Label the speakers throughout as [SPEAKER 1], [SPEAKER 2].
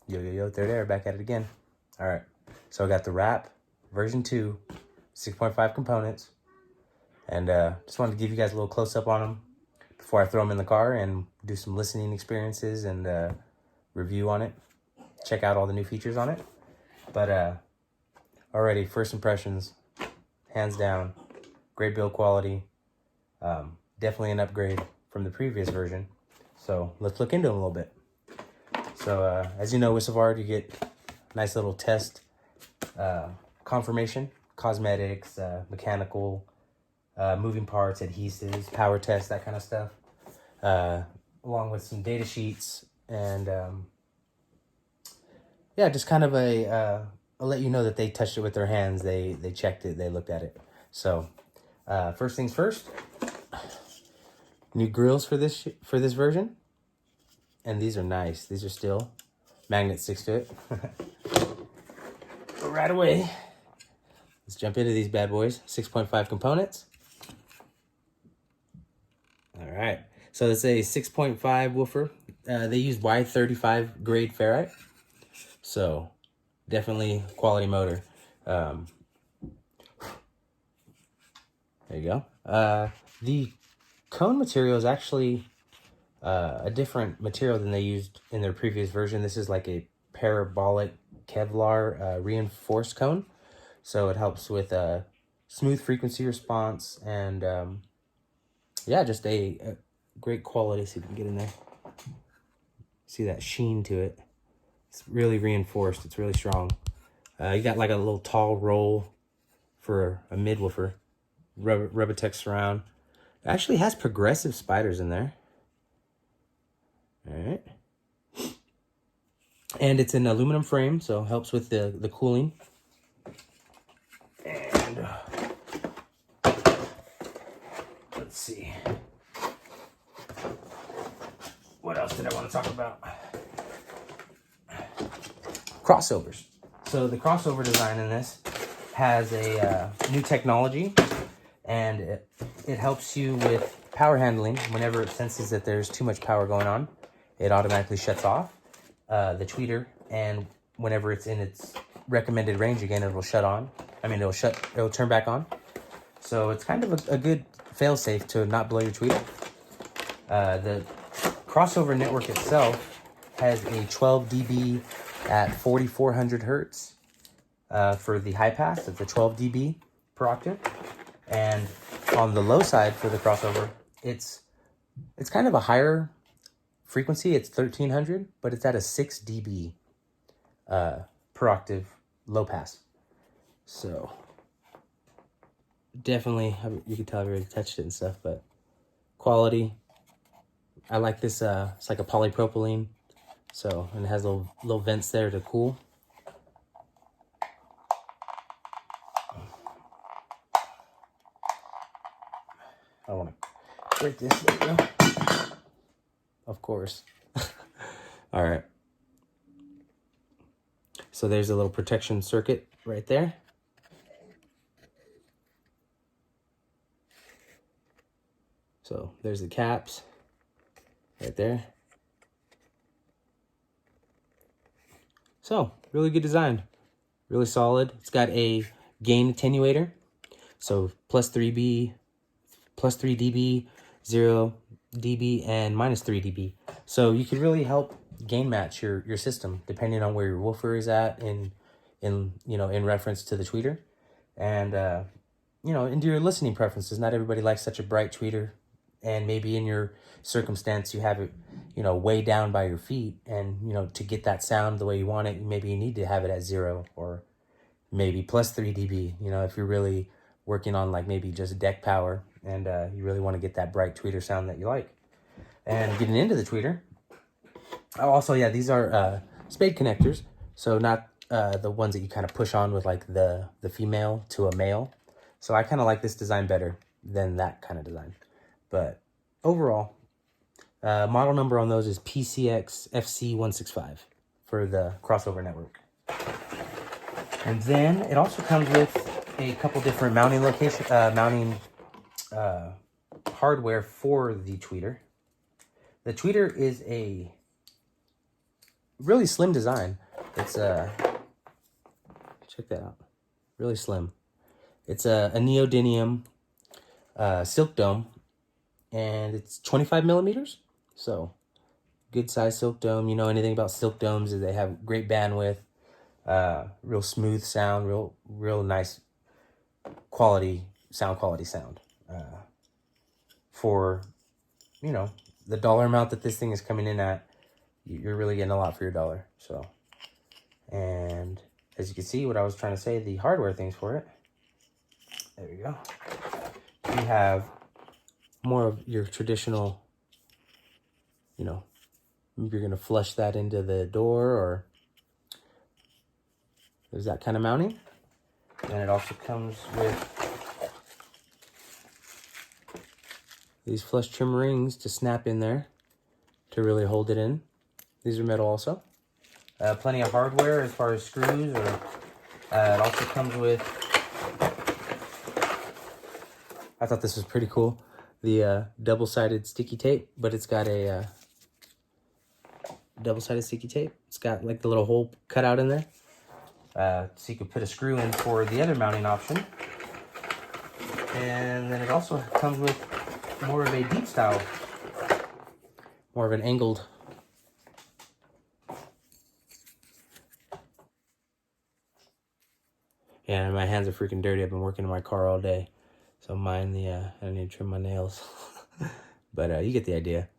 [SPEAKER 1] Yo, there, back at it again. All right, so I got the wrap, version 2, 6.5 components, and just wanted to give you guys a little close-up on them before I throw them in the car and do some listening experiences and review on it. Check out all the new features on it. But already, first impressions, hands down, great build quality, definitely an upgrade from the previous version. So let's look into them a little bit. So as you know, with Savard, you get nice little test confirmation, cosmetics, mechanical, moving parts, adhesives, power test, that kind of stuff, along with some data sheets and yeah, just kind of I'll let you know that they touched it with their hands, they checked it, they looked at it. So first things first, new grills for this version. And these are nice. These are steel. Magnet sticks to it. But right away, let's jump into these bad boys. 6.5 components. All right. So it's a 6.5 woofer. They use Y35 grade ferrite. So definitely quality motor. There you go. The cone material is actually a different material than they used in their previous version. This is like a parabolic Kevlar reinforced cone. So it helps with smooth frequency response and yeah, just a great quality. See if we can get in there. See that sheen to it. It's really reinforced. It's really strong. You got like a little tall roll for a mid woofer. Rubbertech surround. It actually has progressive spiders in there. All right. And it's an aluminum frame, so it helps with the cooling. And let's see. What else did I want to talk about? Crossovers. So the crossover design in this has a new technology, and it helps you with power handling. Whenever it senses that there's too much power going on, it automatically shuts off the tweeter, and whenever it's in its recommended range again, it will shut on. I mean, it'll turn back on. So it's kind of a good fail-safe to not blow your tweeter. The crossover network itself has a 12 dB at 4400 hertz for the high pass. It's a 12 dB per octave. And on the low side for the crossover, it's kind of a higher frequency. It's 1300, but it's at a 6 dB per octave low pass. So definitely, you can tell I've already touched it and stuff, but quality. I like this. It's like a polypropylene, so, and it has little vents there to cool. I want to break this. There we go. Of course. All right. So there's a little protection circuit right there. So there's the caps right there. So really good design, really solid. It's got a gain attenuator. So plus 3 dB, 0 dB, and minus 3 dB. So you can really help gain match your system depending on where your woofer is at in reference to the tweeter, and into your listening preferences. Not everybody likes such a bright tweeter, and maybe in your circumstance you have it way down by your feet, and to get that sound the way you want it, maybe you need to have it at 0 or maybe plus 3 dB. If you're really working on like maybe just deck power and you really want to get that bright tweeter sound that you like. And getting into the tweeter, also, yeah, these are spade connectors, so not the ones that you kind of push on with like the female to a male. So I kind of like this design better than that kind of design. But overall, model number on those is PCX FC165 for the crossover network. And then it also comes with a couple different mounting hardware for the tweeter. The tweeter is a really slim design. It's check that out, really slim. It's a neodymium silk dome, and it's 25 millimeters. So good size silk dome. You know anything about silk domes is they have great bandwidth, real smooth sound, real nice sound quality. For, you know, the dollar amount that this thing is coming in at, you're really getting a lot for your dollar. So, and as you can see, what I was trying to say, the hardware things for it, there we go. You have more of your traditional, you know, if you're going to flush that into the door, or there's that kind of mounting. And it also comes with these flush trim rings to snap in there to really hold it in. These are metal also. Plenty of hardware as far as screws, or it also comes with, I thought this was pretty cool, the double-sided sticky tape, but it's got a double-sided sticky tape. It's got like the little hole cut out in there. So you could put a screw in for the other mounting option. And then it also comes with more of a deep style, more of an angled. Yeah, my hands are freaking dirty. I've been working in my car all day. So I need to trim my nails. But you get the idea.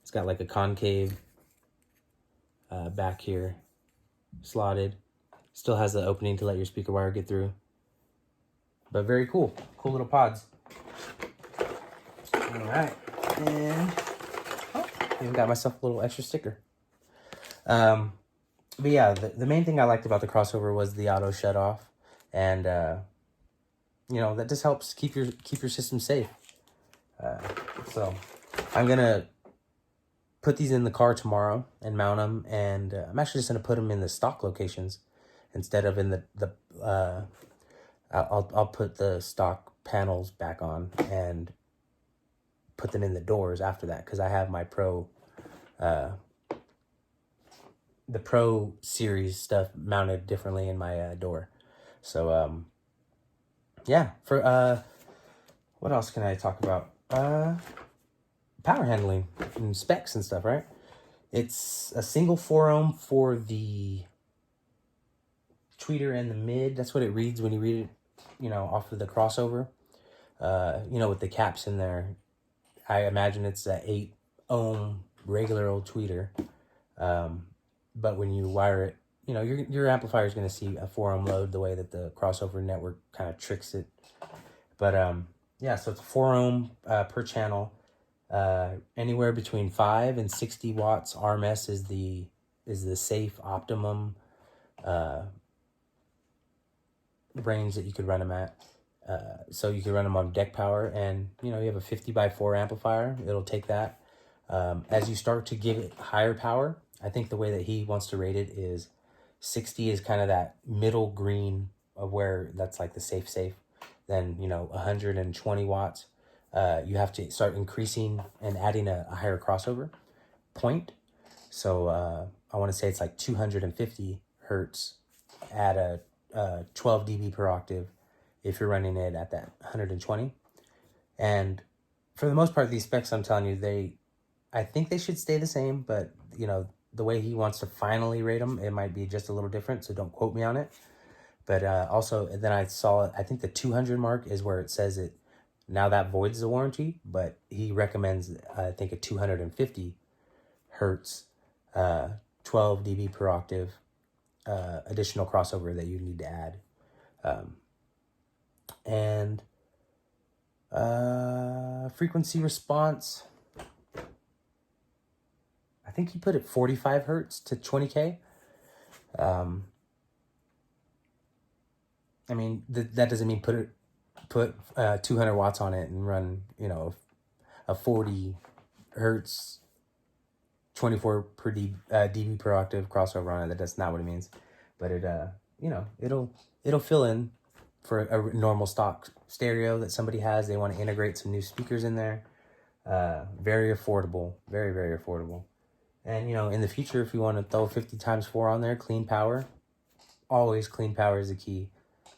[SPEAKER 1] It's got like a concave back here, slotted. Still has the opening to let your speaker wire get through. But very cool. Cool little pods. All right. And even got myself a little extra sticker. But yeah, the main thing I liked about the crossover was the auto shut off. And, you know, that just helps keep your system safe. So I'm going to put these in the car tomorrow and mount them. And I'm actually just going to put them in the stock locations instead of in the I'll put the stock panels back on and put them in the doors after that, because I have my the Pro series stuff mounted differently in my door. So yeah, for what else can I talk about? Power handling and specs and stuff, right? It's a single 4-ohm for the tweeter and the mid. That's what it reads when you read it, you know, off of the crossover. You know, with the caps in there. I imagine it's a 8-ohm regular old tweeter. But when you wire it, you know, your amplifier is going to see a 4-ohm load the way that the crossover network kind of tricks it. But yeah, so it's 4-ohm per channel. Anywhere between 5 and 60 watts RMS is the safe optimum range that you could run them at. So you can run them on deck power, and you know, you have a 50x4 amplifier, it'll take that. As you start to give it higher power, I think the way that he wants to rate it is 60 is kind of that middle green of where that's like the safe. Then, you know, 120 watts, you have to start increasing and adding a higher crossover point. So I want to say it's like 250 hertz at a 12 dB per octave if you're running it at that 120. And for the most part, these specs, I'm telling you, I think they should stay the same, but you know, the way he wants to finally rate them, it might be just a little different, so don't quote me on it. But also, then I saw, I think the 200 mark is where it says it, now that voids the warranty, but he recommends, I think, a 250 hertz, 12 dB per octave, additional crossover that you need to add. And frequency response, I think he put it 45 hertz to 20K. I mean, that doesn't mean put 200 watts on it and run, you know, a 40 hertz 24 per dB per octave crossover on it. That's not what it means, but it you know, it'll fill in for a normal stock stereo that somebody has. They want to integrate some new speakers in there. Very affordable, very affordable. And, you know, in the future, if you want to throw 50 times 4 on there, clean power, always clean power is the key.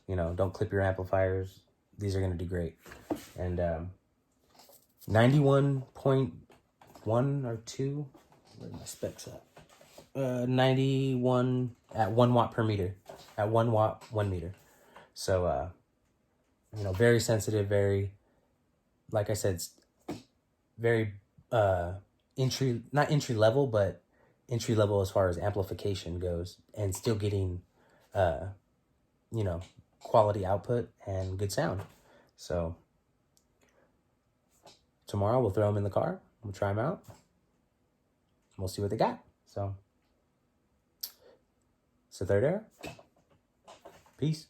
[SPEAKER 1] You know, don't clip your amplifiers. These are going to do great. And 91.1 or 2, where are my specs at? 91 at 1 watt per meter, at 1 watt, 1 meter. So, you know, very sensitive, very, like I said, very not entry level, but entry level as far as amplification goes, and still getting, you know, quality output and good sound. So tomorrow we'll throw them in the car. We'll try them out. We'll see what they got. So it's the third era. Peace.